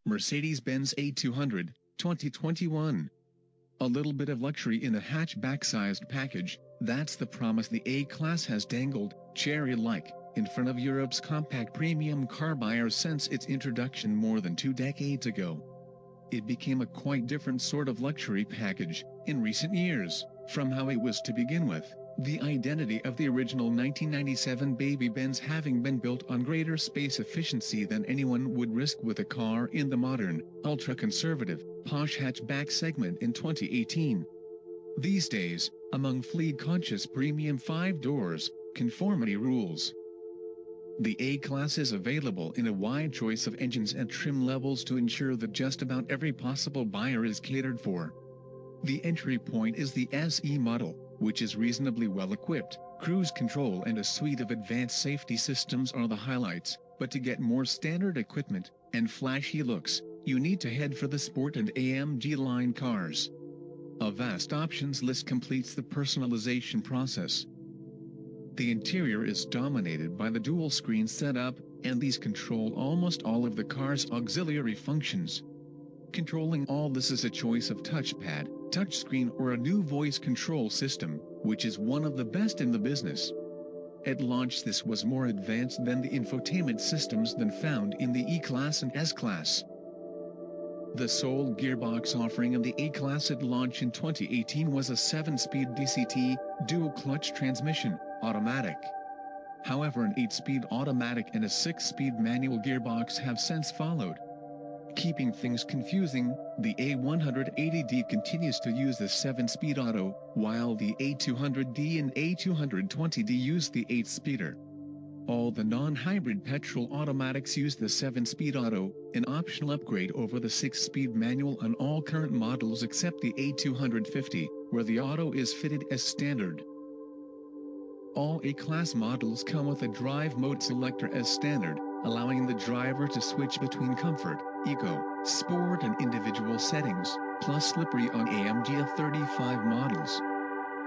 Mercedes-Benz A200, 2021. A little bit of luxury in a hatchback-sized package, that's the promise the A-Class has dangled, cherry-like, in front of Europe's compact premium car buyers since its introduction more than 2 decades ago. It became a quite different sort of luxury package, in recent years, from how it was to begin with, the identity of the original 1997 baby Benz having been built on greater space efficiency than anyone would risk with a car in the modern, ultra-conservative, posh hatchback segment in 2018. These days, among fleet-conscious premium 5-doors, conformity rules. The A-Class is available in a wide choice of engines and trim levels to ensure that just about every possible buyer is catered for. The entry point is the SE model, which is reasonably well equipped. Cruise control and a suite of advanced safety systems are the highlights, but to get more standard equipment and flashy looks, you need to head for the Sport and AMG line cars. A vast options list completes the personalization process. The interior is dominated by the dual-screen setup, and these control almost all of the car's auxiliary functions. Controlling all this is a choice of touchpad, touchscreen or a new voice control system, which is one of the best in the business. At launch this was more advanced than the infotainment systems than found in the E-Class and S-Class. The sole gearbox offering of the A-Class at launch in 2018 was a 7-speed DCT, dual-clutch transmission, automatic. However, an 8-speed automatic and a 6-speed manual gearbox have since followed. Keeping things confusing, the A180D continues to use the 7-speed auto, while the A200D and A220D use the 8-speeder. All the non-hybrid petrol automatics use the 7-speed auto, an optional upgrade over the 6-speed manual on all current models except the A250, where the auto is fitted as standard. All A-Class models come with a drive mode selector as standard, allowing the driver to switch between comfort, eco, sport and individual settings, plus slippery on AMG A35 models.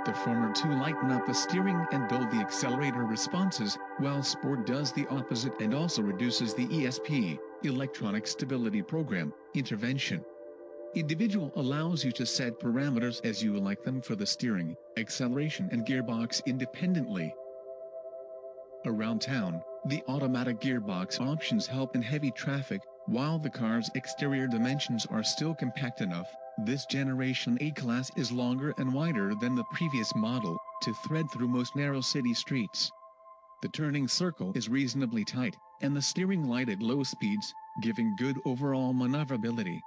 The former two lighten up the steering and dull the accelerator responses, while Sport does the opposite and also reduces the ESP, Electronic Stability Program, intervention. Individual allows you to set parameters as you like them for the steering, acceleration and gearbox independently. Around town, the automatic gearbox options help in heavy traffic, while the car's exterior dimensions are still compact enough. This generation A-Class is longer and wider than the previous model, to thread through most narrow city streets. The turning circle is reasonably tight, and the steering light at low speeds, giving good overall maneuverability.